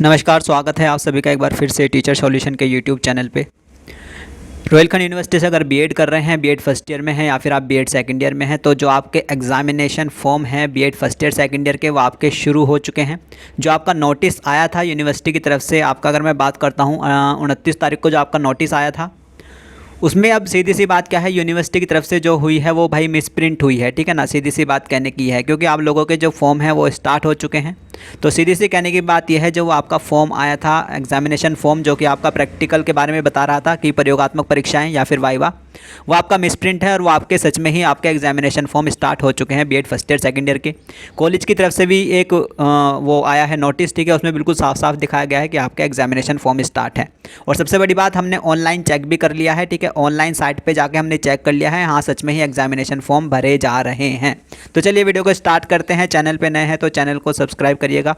नमस्कार, स्वागत है आप सभी का एक बार फिर से टीचर सॉल्यूशन के यूट्यूब चैनल पे। रोहिलखंड यूनिवर्सिटी से अगर बीएड कर रहे हैं, बीएड फर्स्ट ईयर में हैं या फिर आप बीएड सेकंड ईयर में हैं, तो जो आपके एग्जामिनेशन फॉर्म हैं BEd first year second year के, वो आपके शुरू हो चुके हैं। जो आपका नोटिस आया था यूनिवर्सिटी की तरफ से, आपका अगर मैं बात करता हूँ 29 तारीख को जो आपका नोटिस आया था, उसमें अब सीधी सी बात क्या है, यूनिवर्सिटी की तरफ से जो हुई है वो भाई मिसप्रिंट हुई है। ठीक है ना, सीधी सी बात कहने की है, क्योंकि आप लोगों के जो फॉर्म है वो स्टार्ट हो चुके हैं। तो सीधी सी कहने की बात यह है, जो आपका फॉर्म आया था एग्जामिनेशन फॉर्म, जो कि आपका प्रैक्टिकल के बारे में बता रहा था कि प्रयोगात्मक परीक्षाएं या फिर वाइवा, वो आपका मिसप्रिंट है और वो आपके सच में ही आपके एग्जामिनेशन फॉर्म स्टार्ट हो चुके हैं BEd first year second year के। कॉलेज की तरफ से भी एक वो आया है नोटिस, ठीक है, उसमें बिल्कुल साफ साफ दिखाया गया है कि आपका एग्जामिनेशन फॉर्म स्टार्ट है। और सबसे बड़ी बात, हमने ऑनलाइन चेक भी कर लिया है। ठीक है, ऑनलाइन साइट पे जाके हमने चेक कर लिया है, हाँ सच में ही एग्जामिनेशन फॉर्म भरे जा रहे हैं। तो चलिए वीडियो को स्टार्ट करते हैं। चैनल पे नए हैं तो चैनल को सब्सक्राइब करिएगा,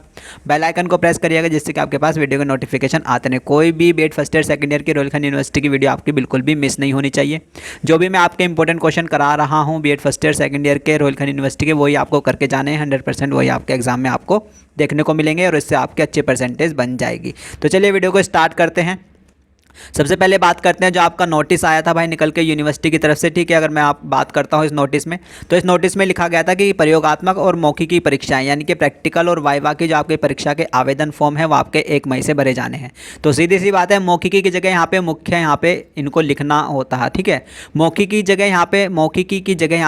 बेल आइकन को प्रेस करिएगा, जिससे कि आपके पास वीडियो के नोटिफिकेशन आते रहें। कोई भी BEd first year second year की रोहिलखंड यूनिवर्सिटी की वीडियो आपकी बिल्कुल भी मिस नहीं होनी चाहिए। जो भी मैं आपके इंपॉर्टेंट क्वेश्चन करा रहा हूँ BEd first year second year के रोहिलखंड यूनिवर्सिटी के, वही आपको करके जाने हैं। 100% वही आपके एग्जाम में आपको देखने को मिलेंगे और इससे आपके अच्छे परसेंटेज बन जाएगी। तो चलिए वीडियो को स्टार्ट करते हैं। सबसे पहले बात करते हैं जो आपका नोटिस आया था भाई निकल के यूनिवर्सिटी की तरफ से। ठीक है, अगर मैं आप बात करता हूँ इस नोटिस में, तो इस नोटिस में लिखा गया था कि प्रयोगात्मक और मौखिकी परीक्षाएं, यानी कि प्रैक्टिकल और वाइवा की जो आपकी परीक्षा के आवेदन फॉर्म है वो आपके 1 मई से भरे जाने हैं। तो सीधी सी बात है, मौखिकी की जगह यहाँ पे मुख्य यहाँ पे इनको लिखना होता है। ठीक है, मौखिकी की जगह यहाँ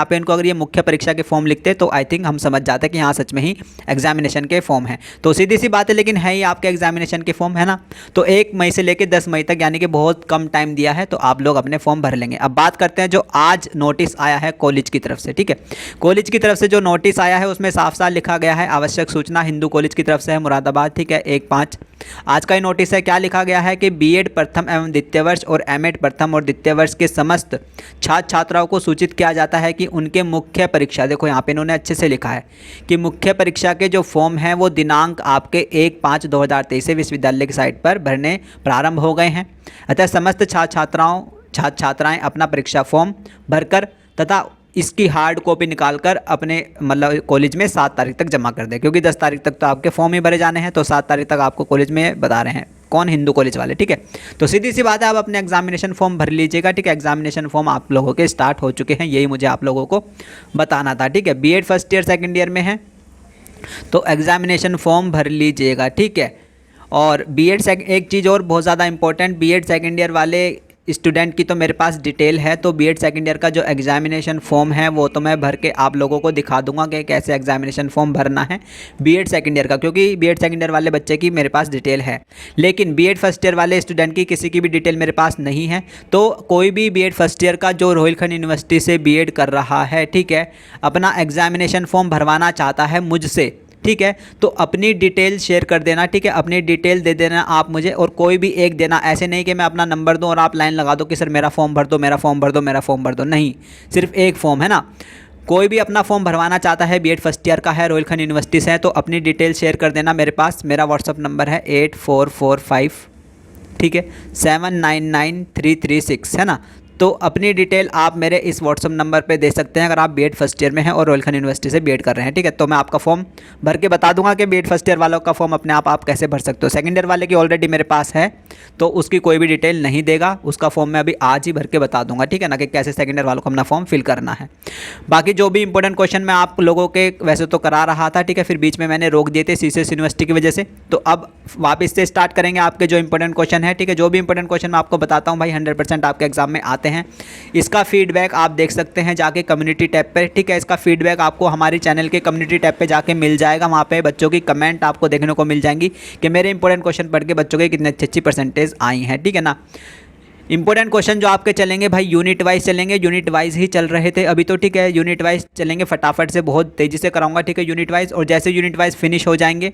पे इनको अगर ये मुख्य परीक्षा के फॉर्म लिखते तो आई थिंक हम समझ जाते कि हाँ सच में ही एग्जामिनेशन के फॉर्म है। तो सीधी सी बात है, लेकिन है ही आपके एग्जामिनेशन के फॉर्म, है ना। तो 1 मई से लेकर 10 मई तक, यानी कि बहुत कम टाइम दिया है, तो आप लोग अपने फॉर्म भर लेंगे। अब बात करते हैं जो आज नोटिस आया है कॉलेज की तरफ से। ठीक है, कॉलेज की तरफ से जो नोटिस आया है उसमें साफ साफ लिखा गया है, आवश्यक सूचना हिंदू कॉलेज की तरफ से है मुरादाबाद। ठीक है, 1/5 आज का ही नोटिस है। क्या लिखा गया है कि बीएड प्रथम एवं द्वितीय वर्ष और एमएड प्रथम और द्वितीय वर्ष के समस्त छात्र छात्राओं को सूचित किया जाता है कि उनके मुख्य परीक्षा, देखो यहाँ पे इन्होंने अच्छे से लिखा है कि मुख्य परीक्षा के जो फॉर्म हैं वो दिनांक आपके 1/5/2023 से विश्वविद्यालय की साइट पर भरने प्रारंभ हो गए हैं। अतः समस्त छात्र छात्राएं अपना परीक्षा फॉर्म भरकर तथा इसकी हार्ड कॉपी निकालकर अपने मतलब कॉलेज में 7 तारीख तक जमा कर दें, क्योंकि 10 तारीख तक तो आपके फॉर्म ही भरे जाने हैं। तो 7 तारीख तक आपको कॉलेज में बता रहे हैं, कौन, हिंदू कॉलेज वाले। ठीक है, तो सीधी सी बात है, आप अपने एग्जामिनेशन फॉर्म भर लीजिएगा। ठीक है, एग्जामिनेशन फॉर्म आप लोगों के स्टार्ट हो चुके हैं, यही मुझे आप लोगों को बताना था। ठीक है, BEd first year second year में है तो एग्जामिनेशन फॉर्म भर लीजिएगा। ठीक है, और बीएड एक चीज़ और बहुत ज़्यादा इंपॉर्टेंट, बीएड सेकेंड ईयर वाले स्टूडेंट की तो मेरे पास डिटेल है। तो बीएड सेकेंड ईयर का जो एग्जामिनेशन फॉर्म है वो तो मैं भर के आप लोगों को दिखा दूंगा कि कैसे एग्जामिनेशन फॉर्म भरना है बीएड सेकेंड ईयर का, क्योंकि बीएड सेकेंड ईयर वाले बच्चे की मेरे पास डिटेल है। लेकिन बीएड फर्स्ट ईयर वाले स्टूडेंट की किसी की भी डिटेल मेरे पास नहीं है। तो कोई भी बीएड फर्स्ट ईयर का जो रोहिलखंड यूनिवर्सिटी से बीएड कर रहा है, ठीक है, अपना एग्जामिनेशन फॉर्म भरवाना चाहता है मुझसे, ठीक है, तो अपनी डिटेल शेयर कर देना। ठीक है, अपनी डिटेल दे देना आप मुझे, और कोई भी एक देना। ऐसे नहीं कि मैं अपना नंबर दूं और आप लाइन लगा दो कि सर मेरा फॉर्म भर दो, मेरा फॉर्म भर दो, मेरा फॉर्म भर दो। नहीं, सिर्फ एक फॉर्म, है ना। कोई भी अपना फॉर्म भरवाना चाहता है, बीएड फर्स्ट ईयर का है, रोहिलखंड यूनिवर्सिटी से है, तो अपनी डिटेल शेयर कर देना मेरे पास। मेरा व्हाट्सअप नंबर है 8445, ठीक है, 799336, है ना। तो अपनी डिटेल आप मेरे इस व्हाट्सअप नंबर पे दे सकते हैं अगर आप बीएड फर्स्ट ईयर में हैं और रोहिलखंड यूनिवर्सिटी से बीएड कर रहे हैं। ठीक है, तो मैं आपका फॉर्म भर के बता दूंगा कि बीएड फर्स्ट ईयर वालों का फॉर्म अपने आप कैसे भर सकते हो। सेकंड ईयर वाले की ऑलरेडी मेरे पास है, तो उसकी कोई भी डिटेल नहीं देगा, उसका फॉर्म मैं अभी आज ही भर के बता दूंगा। ठीक है ना, कि कैसे सेकंड ईयर वालों को अपना फॉर्म फिल करना है। बाकी जो भी इंपॉर्टेंट क्वेश्चन मैं आप लोगों के वैसे तो करा रहा था, ठीक है, फिर बीच में मैंने रोक दिए थे सीसीएस यूनिवर्सिटी की वजह से, तो अब वापस से स्टार्ट करेंगे आपके जो इंपॉर्टेंट क्वेश्चन है। ठीक है, जो भी इंपॉर्टेंट क्वेश्चन मैं आपको बताता हूँ भाई 100% आपके एग्जाम में आते हैं। इसका फीडबैक आप देख सकते हैं जाके कम्युनिटी टैब पे। ठीक है, इसका फीडबैक आपको हमारी चैनल के कम्युनिटी टैब पे जाके मिल जाएगा। वहाँ पे बच्चों की कमेंट आपको देखने को मिल जाएंगी कि मेरे इंपॉर्टेंट क्वेश्चन पढ़ के बच्चों के कितने अच्छी परसेंटेज आई हैं। ठीक है ना, इंपॉर्टेंट क्वेश्चन जो आपके चलेंगे भाई यूनिट वाइज चलेंगे, यूनिट वाइज ही चल रहे थे अभी तो। ठीक है, यूनिट वाइज चलेंगे, फटाफट से बहुत तेज़ी से कराऊंगा। ठीक है, यूनिट वाइज, और जैसे यूनिट वाइज फिनिश हो जाएंगे,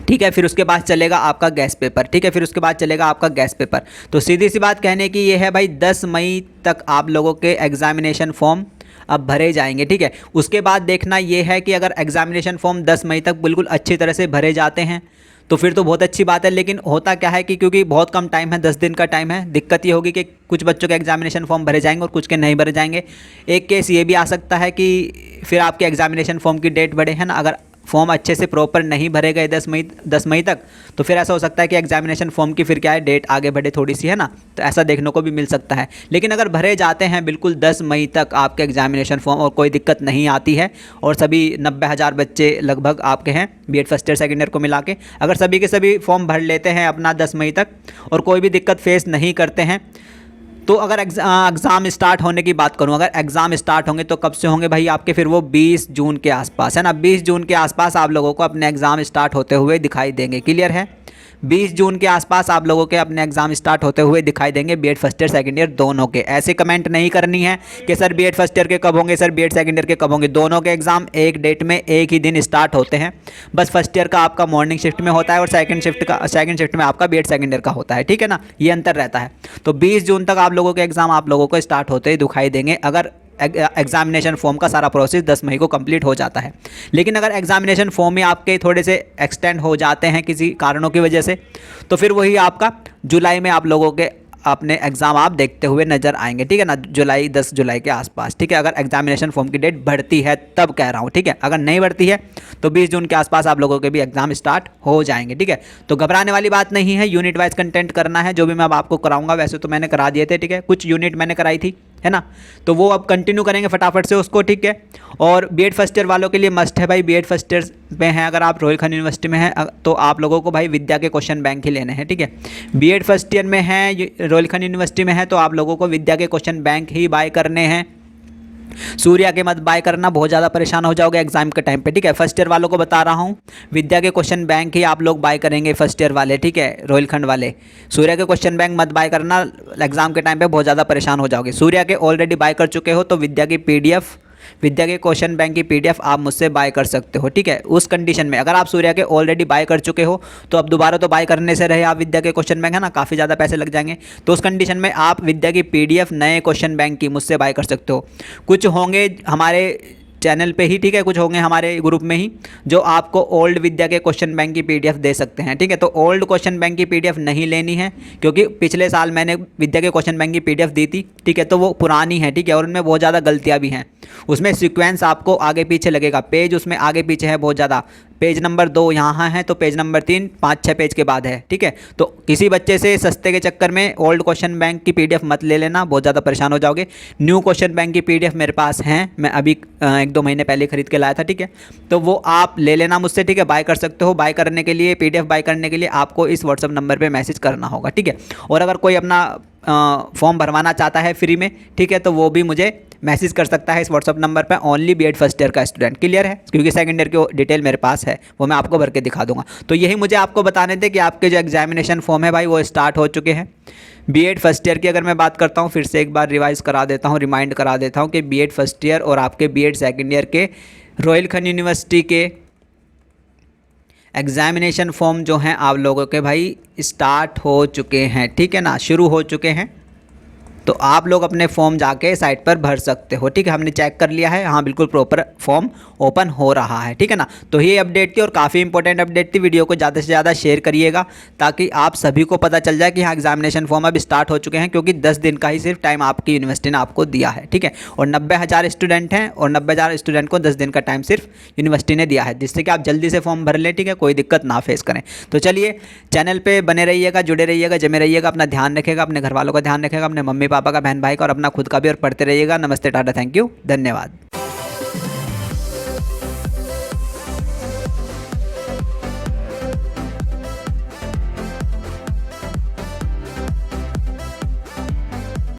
ठीक है, फिर उसके बाद चलेगा आपका गैस पेपर। ठीक है, फिर उसके बाद चलेगा आपका गैस पेपर। तो सीधी सी बात कहने की ये है भाई, 10 मई तक आप लोगों के एग्जामिनेशन फॉर्म अब भरे जाएंगे। ठीक है, उसके बाद देखना ये है कि अगर एग्जामिनेशन फॉर्म 10 मई तक बिल्कुल अच्छी तरह से भरे जाते हैं तो फिर तो बहुत अच्छी बात है। लेकिन होता क्या है कि क्योंकि बहुत कम टाइम है, 10 दिन का टाइम है, दिक्कत ये होगी कि कुछ बच्चों के एग्जामिनेशन फॉर्म भरे जाएंगे और कुछ के नहीं भरे जाएंगे। एक केस ये भी आ सकता है कि फिर आपके एग्जामिनेशन फॉर्म की डेट बढ़े, है ना। अगर फॉर्म अच्छे से प्रॉपर नहीं भरे गए 10 मई तक, तो फिर ऐसा हो सकता है कि एग्जामिनेशन फॉर्म की फिर क्या है डेट आगे बढ़े थोड़ी सी, है ना। तो ऐसा देखने को भी मिल सकता है। लेकिन अगर भरे जाते हैं बिल्कुल 10 मई तक आपके एग्जामिनेशन फॉर्म और कोई दिक्कत नहीं आती है, और सभी 90,000 बच्चे लगभग आपके हैं BEd first year second year को मिला के, अगर सभी के सभी फॉर्म भर लेते हैं अपना 10 मई तक और कोई भी दिक्कत फेस नहीं करते हैं, तो अगर एग्ज़ाम स्टार्ट होने की बात करूं, अगर एग्ज़ाम स्टार्ट होंगे तो कब से होंगे भाई आपके, फिर वो 20 जून के आसपास, है ना। 20 जून के आसपास आप लोगों को अपने एग्ज़ाम स्टार्ट होते हुए दिखाई देंगे। क्लियर है? 20 जून के आसपास आप लोगों के अपने एग्जाम स्टार्ट होते हुए दिखाई देंगे BEd first year second year दोनों के। ऐसे कमेंट नहीं करनी है कि सर बीएड फर्स्ट ईयर के कब होंगे, सर बीएड सेकंड ईयर के कब होंगे। दोनों के एग्जाम एक डेट में एक ही दिन स्टार्ट होते हैं। बस फर्स्ट ईयर का आपका मॉर्निंग शिफ्ट में होता है और सेकंड शिफ्ट में आपका बीएड सेकंड ईयर का होता है। ठीक है ना, ये अंतर रहता है। तो 20 जून तक आप लोगों के एग्जाम आप लोगों को स्टार्ट होते ही दिखाई देंगे, अगर एग्जामिनेशन फॉर्म का सारा प्रोसेस 10 मई को कंप्लीट हो जाता है। लेकिन अगर एग्जामिनेशन फॉर्म में आपके थोड़े से एक्सटेंड हो जाते हैं किसी कारणों की वजह से, तो फिर वही आपका जुलाई में आप लोगों के अपने एग्ज़ाम आप देखते हुए नज़र आएंगे। ठीक है ना, 10 जुलाई के आसपास। ठीक है, अगर एग्जामिनेशन फॉर्म की डेट बढ़ती है तब कह रहा हूँ। ठीक है, अगर नहीं बढ़ती है तो 20 जून के आसपास आप लोगों के भी एग्जाम स्टार्ट हो जाएंगे। ठीक है, तो घबराने वाली बात नहीं है। यूनिट वाइज कंटेंट करना है, जो भी मैं अब आपको कराऊंगा वैसे तो मैंने करा दिए थे। ठीक है, कुछ यूनिट मैंने कराई थी, है ना, तो वो अब कंटिन्यू करेंगे फटाफट से उसको। ठीक है, और बीएड फर्स्ट ईयर वालों के लिए मस्ट है भाई, बीएड फर्स्ट ईयर में है अगर आप रोहिलखंड यूनिवर्सिटी में हैं तो आप लोगों को भाई विद्या के क्वेश्चन बैंक ही लेने हैं। ठीक है, बीएड फर्स्ट ईयर में है रोहिलखंड यूनिवर्सिटी में है तो आप लोगों को विद्या के क्वेश्चन बैंक ही बाय करने हैं। सूर्या के मत बाय करना, बहुत ज़्यादा परेशान हो जाओगे एग्जाम के टाइम पे। ठीक है, फर्स्ट ईयर वालों को बता रहा हूँ, विद्या के क्वेश्चन बैंक ही आप लोग बाय करेंगे फर्स्ट ईयर वाले। ठीक है, रोहिलखंड वाले सूर्या के क्वेश्चन बैंक मत बाय करना, एग्जाम के टाइम पे बहुत ज़्यादा परेशान हो जाओगे। सूर्या के ऑलरेडी बाय कर चुके हो तो विद्या की पीडीएफ, विद्या के क्वेश्चन बैंक की पीडीएफ आप मुझसे बाय कर सकते हो। ठीक है, उस कंडीशन में अगर आप सूर्या के ऑलरेडी बाय कर चुके हो तो अब दोबारा तो बाय करने से रहे आप विद्या के क्वेश्चन बैंक, है ना, काफ़ी ज़्यादा पैसे लग जाएंगे। तो उस कंडीशन में आप विद्या की पीडीएफ नए क्वेश्चन बैंक की मुझसे बाय कर सकते हो। कुछ होंगे हमारे चैनल पे ही, ठीक है, कुछ होंगे हमारे ग्रुप में ही जो आपको ओल्ड विद्या के क्वेश्चन बैंक की पीडीएफ दे सकते हैं। ठीक है, तो ओल्ड क्वेश्चन बैंक की पीडीएफ नहीं लेनी है क्योंकि पिछले साल मैंने विद्या के क्वेश्चन बैंक की पीडीएफ दी थी। ठीक है, तो वो पुरानी है। ठीक है, और उनमें बहुत ज़्यादा गलतियाँ भी हैं, उसमें सीक्वेंस आपको आगे पीछे लगेगा, पेज उसमें आगे पीछे है बहुत ज़्यादा। पेज नंबर 2 यहाँ है तो पेज नंबर 3 5-6 पेज के बाद है। ठीक है, तो किसी बच्चे से सस्ते के चक्कर में ओल्ड क्वेश्चन बैंक की पीडीएफ मत ले लेना, बहुत ज़्यादा परेशान हो जाओगे। न्यू क्वेश्चन बैंक की पीडीएफ मेरे पास हैं, मैं अभी 1-2 महीने पहले खरीद के लाया था। ठीक है, तो वो आप ले लेना मुझसे। ठीक है, बाय कर सकते हो। बाय करने के लिए, पीडीएफ बाय करने के लिए आपको इस व्हाट्सअप नंबर पर मैसेज करना होगा। ठीक है, और अगर कोई अपना फॉर्म भरवाना चाहता है फ्री में, ठीक है, तो वो भी मुझे मैसेज कर सकता है इस व्हाट्सअप नंबर पर, ओनली बीएड फर्स्ट ईयर का स्टूडेंट। क्लियर है, क्योंकि सेकंड ईयर की डिटेल मेरे पास है, वो मैं आपको भर के दिखा दूंगा। तो यही मुझे आपको बताने थे कि आपके जो एग्जामिनेशन फॉर्म है भाई वो स्टार्ट हो चुके हैं। बीएड फर्स्ट ईयर की अगर मैं बात करता हूँ, फिर से एक बार रिवाइज करा देता हूँ, रिमाइंड करा देता हूँ कि बीएड फर्स्ट ईयर और आपके बीएड सेकेंड ईयर के रोहिलखंड यूनिवर्सिटी के एग्जामिनेशन फॉर्म जो हैं आप लोगों के भाई स्टार्ट हो चुके हैं। ठीक है ना, शुरू हो चुके हैं, तो आप लोग अपने फॉर्म जाके साइट पर भर सकते हो। ठीक है, हमने चेक कर लिया है, हाँ बिल्कुल प्रॉपर फॉर्म ओपन हो रहा है। ठीक है ना, तो ये अपडेट थी और काफ़ी इंपॉर्टेंट अपडेट थी। वीडियो को ज़्यादा से ज़्यादा शेयर करिएगा ताकि आप सभी को पता चल जाए कि हाँ एग्जामिनेशन फॉर्म अब स्टार्ट हो चुके हैं, क्योंकि 10 दिन का ही सिर्फ टाइम आपकी यूनिवर्सिटी ने आपको दिया है। ठीक है, और 90,000 स्टूडेंट हैं और 90,000 स्टूडेंट को 10 दिन का टाइम सिर्फ यूनिवर्सिटी ने दिया है, जिससे कि आप जल्दी से फॉर्म भर लें। ठीक है, कोई दिक्कत ना फेस करें। तो चलिए, चैनल पर बने रहिएगा, जुड़े रहिएगा, जमे रहिएगा, अपना ध्यान रखेगा, अपने घर वालों का ध्यान रखेगा, अपने मम्मी पापा का, बहन भाई का और अपना खुद का भी, और पढ़ते रहिएगा। नमस्ते, टाटा, थैंक यू, धन्यवाद।